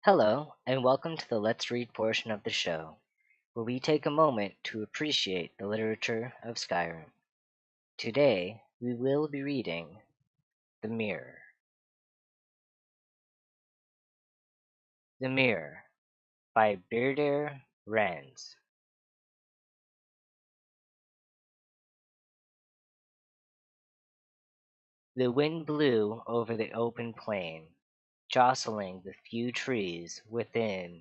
Hello, and welcome to the Let's Read portion of the show, where we take a moment to appreciate the literature of Skyrim. Today, we will be reading The Mirror. The Mirror by Birdir Renz. The wind blew over the open plain, jostling the few trees within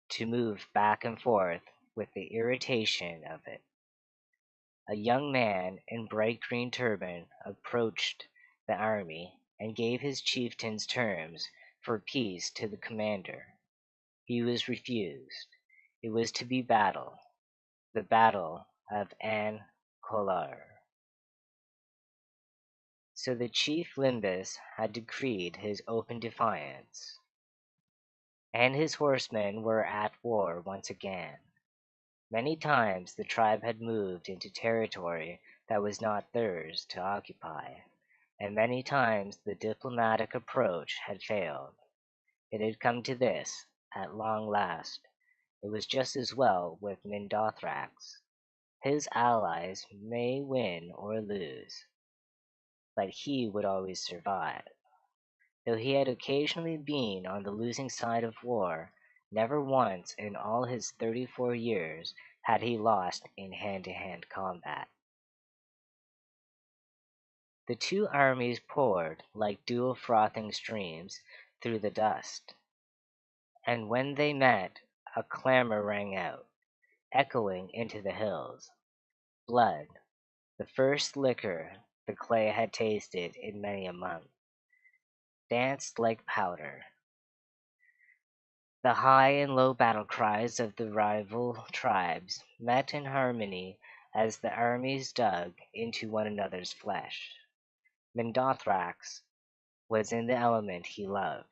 to move back and forth with the irritation of it. A young man in bright green turban approached the army and gave his chieftain's terms for peace to the commander. He was refused. It was to be battle, the battle of An Kolar. So the chief Limbus had decreed his open defiance, and his horsemen were at war once again. Many times the tribe had moved into territory that was not theirs to occupy, and many times the diplomatic approach had failed. It had come to this, at long last. It was just as well with Mindothrax. His allies may win or lose, but he would always survive. Though he had occasionally been on the losing side of war, never once in all his 34 years had he lost in hand-to-hand combat. The two armies poured like dual frothing streams through the dust, and when they met, a clamor rang out, echoing into the hills. Blood, the first liquor the clay had tasted in many a month, danced like powder. The high and low battle cries of the rival tribes met in harmony as the armies dug into one another's flesh. Mindothrax was in the element he loved.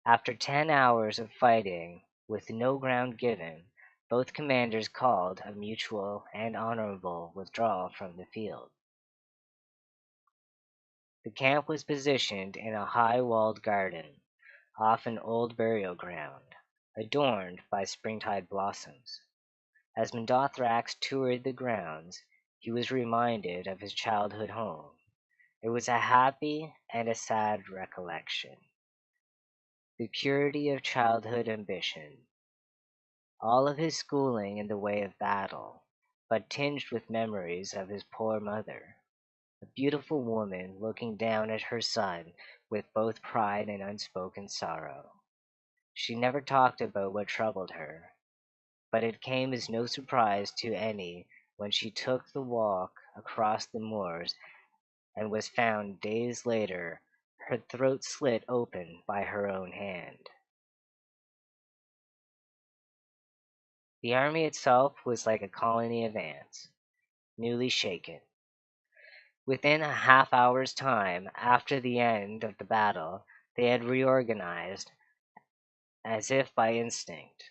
After 10 hours of fighting, with no ground given, both commanders called a mutual and honorable withdrawal from the field. The camp was positioned in a high-walled garden, off an old burial ground, adorned by springtide blossoms. As Mindothrax toured the grounds, he was reminded of his childhood home. It was a happy and a sad recollection. The purity of childhood ambition. All of his schooling in the way of battle, but tinged with memories of his poor mother. A beautiful woman looking down at her son with both pride and unspoken sorrow. She never talked about what troubled her, but it came as no surprise to any when she took the walk across the moors and was found days later, her throat slit open by her own hand. The army itself was like a colony of ants, newly shaken. Within a half-hour's time after the end of the battle, they had reorganized, as if by instinct.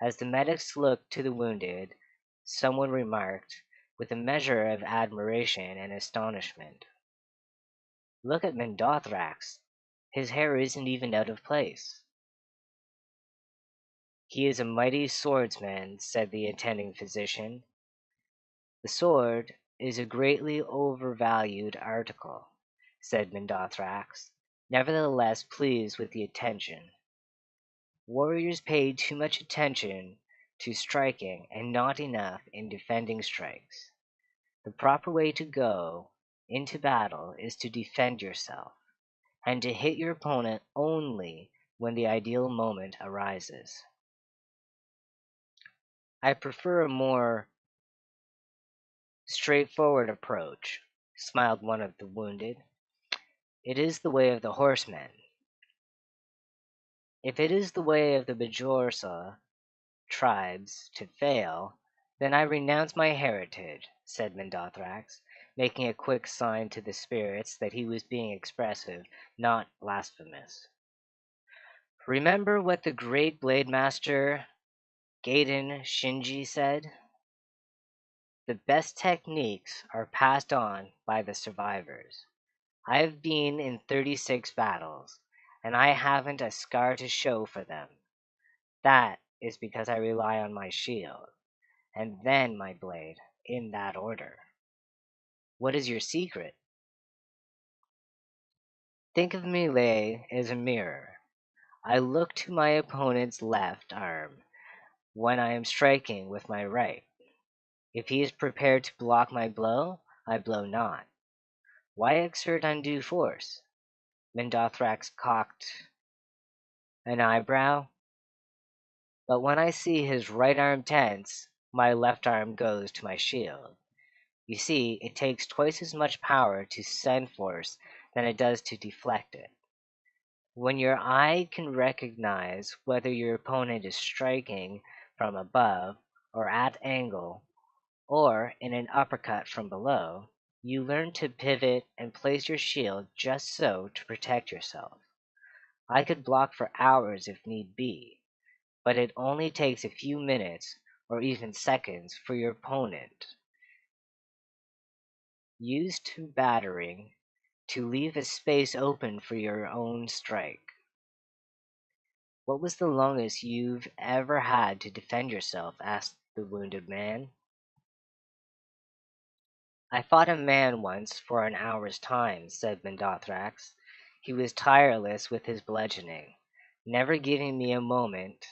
As the medics looked to the wounded, someone remarked, with a measure of admiration and astonishment, "Look at Mindothrax. His hair isn't even out of place." "He is a mighty swordsman," said the attending physician. "The sword is a greatly overvalued article," said Mindothrax, nevertheless pleased with the attention. "Warriors pay too much attention to striking and not enough in defending strikes. The proper way to go into battle is to defend yourself, and to hit your opponent only when the ideal moment arises." "I prefer a more straightforward approach," smiled one of the wounded. "It is the way of the horsemen." "If it is the way of the Bajorsa tribes to fail, then I renounce my heritage," said Mindothrax, making a quick sign to the spirits that he was being expressive, not blasphemous. "Remember what the great blade master Gaiden Shinji said? The best techniques are passed on by the survivors. I have been in 36 battles, and I haven't a scar to show for them. That is because I rely on my shield, and then my blade, in that order. What is your secret? Think of melee as a mirror. I look to my opponent's left arm when I am striking with my right. If he is prepared to block my blow, I blow not. Why exert undue force? Mendothrax cocked an eyebrow, but when I see his right arm tense, my left arm goes to my shield. You see, it takes twice as much power to send force than it does to deflect it. When your eye can recognize whether your opponent is striking from above or at angle or in an uppercut from below, you learn to pivot and place your shield just so to protect yourself. I could block for hours if need be, but it only takes a few minutes or even seconds for your opponent, used to battering, to leave a space open for your own strike. What was the longest you've ever had to defend yourself? Asked the wounded man. I fought a man once for an hour's time, said Mendothrax. He was tireless with his bludgeoning, never giving me a moment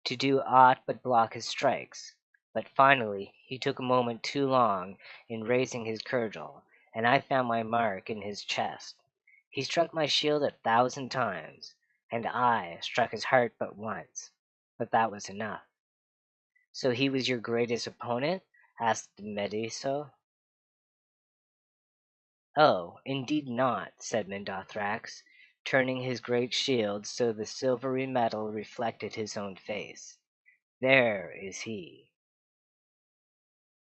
to do aught but block his strikes. But finally he took a moment too long in raising his cudgel, and I found my mark in his chest. He struck my shield 1,000 times, and I struck his heart but once, but that was enough. So he was your greatest opponent? Asked Mediso. Oh, indeed not, said Mendothrax, turning his great shield so the silvery metal reflected his own face. There is he.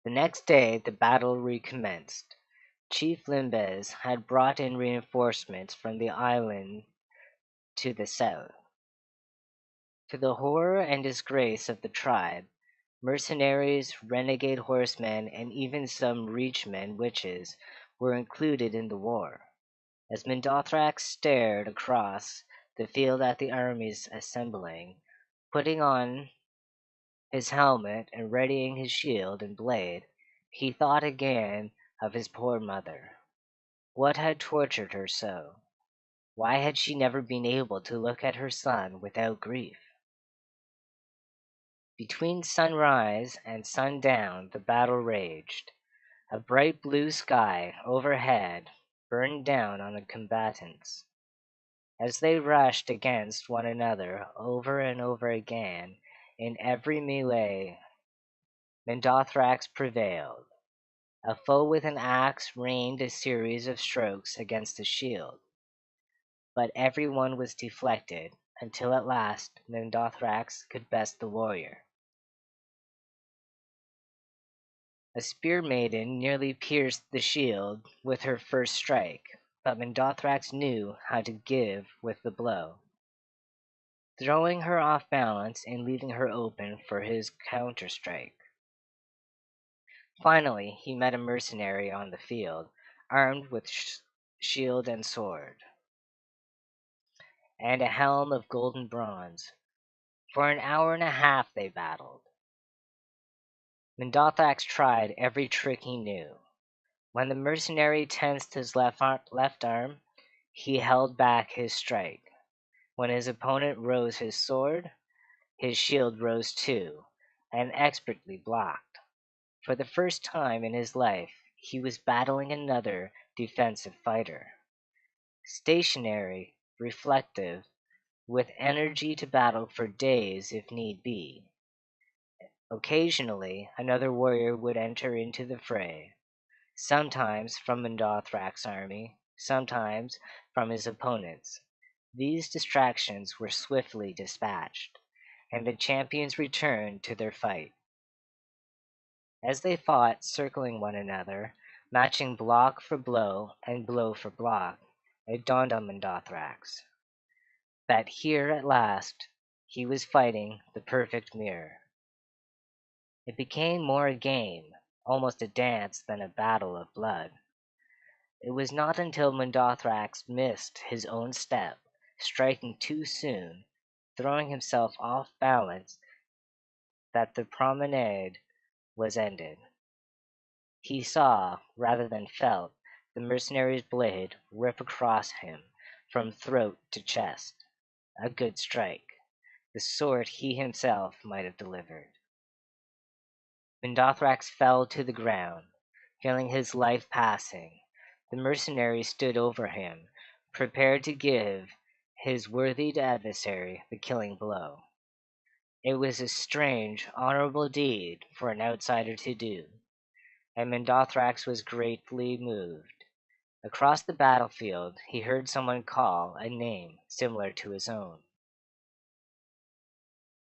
The next day the battle recommenced. Chief Limbes had brought in reinforcements from the island to the south. To the horror and disgrace of the tribe, mercenaries, renegade horsemen, and even some reachmen witches were included in the war. As Mendothrax stared across the field at the armies assembling, putting on his helmet and readying his shield and blade, he thought again of his poor mother. What had tortured her so? Why had she never been able to look at her son without grief? Between sunrise and sundown the battle raged. A bright blue sky overhead burned down on the combatants. As they rushed against one another over and over again in every melee, Mendothrax prevailed. A foe with an axe rained a series of strokes against the shield, but every one was deflected until at last Mendothrax could best the warrior. A spear maiden nearly pierced the shield with her first strike, but Mendothrax knew how to give with the blow, throwing her off balance and leaving her open for his counter-strike. Finally he met a mercenary on the field, armed with shield and sword, and a helm of golden bronze. For an hour and a half they battled. Mendothrax tried every trick he knew. When the mercenary tensed his left arm, he held back his strike. When his opponent rose his sword, his shield rose too, and expertly blocked. For the first time in his life, he was battling another defensive fighter. Stationary, reflective, with energy to battle for days if need be. Occasionally, another warrior would enter into the fray, sometimes from Mendothrax's army, sometimes from his opponent's. These distractions were swiftly dispatched, and the champions returned to their fight. As they fought, circling one another, matching block for blow and blow for block, it dawned on Mendothrax that here at last he was fighting the perfect mirror. It became more a game, almost a dance, than a battle of blood. It was not until Mendothrax missed his own step striking too soon, throwing himself off balance that the promenade was ended. He saw, rather than felt, the mercenary's blade rip across him from throat to chest. A good strike, the sword he himself might have delivered. When Dothrax fell to the ground, feeling his life passing, the mercenary stood over him, prepared to give his worthy adversary the killing blow. It was a strange, honorable deed for an outsider to do, and Mendothrax was greatly moved. Across the battlefield he heard someone call a name similar to his own.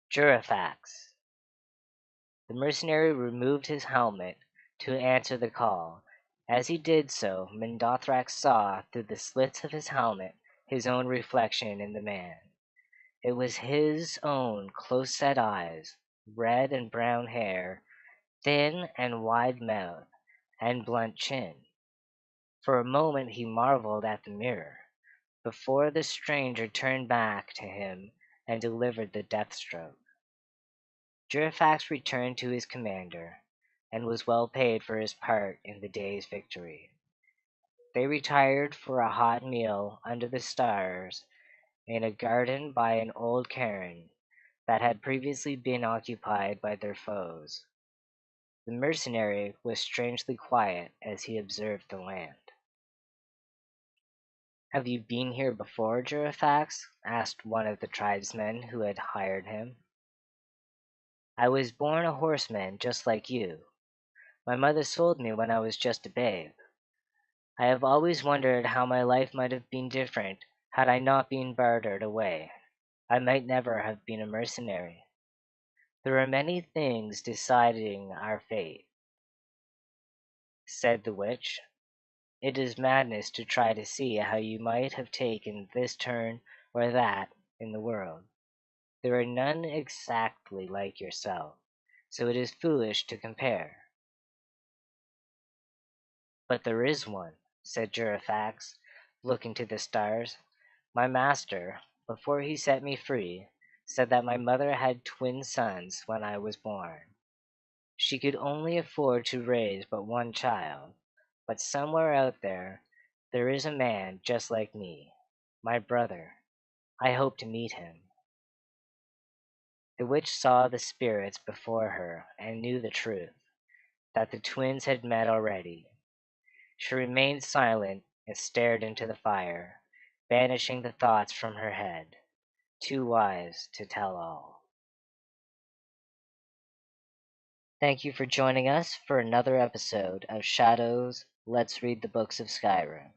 Jurifax. The mercenary removed his helmet to answer the call. As he did so, Mendothrax saw through the slits of his helmet his own reflection in the man. It was his own close-set eyes, red and brown hair, thin and wide mouth, and blunt chin. For a moment he marveled at the mirror, before the stranger turned back to him and delivered the death stroke. Jurifax returned to his commander, and was well paid for his part in the day's victory. They retired for a hot meal under the stars in a garden by an old cairn that had previously been occupied by their foes. The mercenary was strangely quiet as he observed the land. "Have you been here before, Jurifax?" asked one of the tribesmen who had hired him. "I was born a horseman just like you. My mother sold me when I was just a babe. I have always wondered how my life might have been different had I not been bartered away. I might never have been a mercenary. There are many things deciding our fate," said the witch. "It is madness to try to see how you might have taken this turn or that in the world. There are none exactly like yourself, so it is foolish to compare." "But there is one," said Jurifax, looking to the stars. "My master, before he set me free, said that my mother had twin sons when I was born. She could only afford to raise but one child, but somewhere out there is a man just like me, my brother. I hope to meet him." The witch saw the spirits before her and knew the truth, that the twins had met already. She remained silent and stared into the fire, banishing the thoughts from her head, too wise to tell all. Thank you for joining us for another episode of Shadows. Let's Read the Books of Skyrim.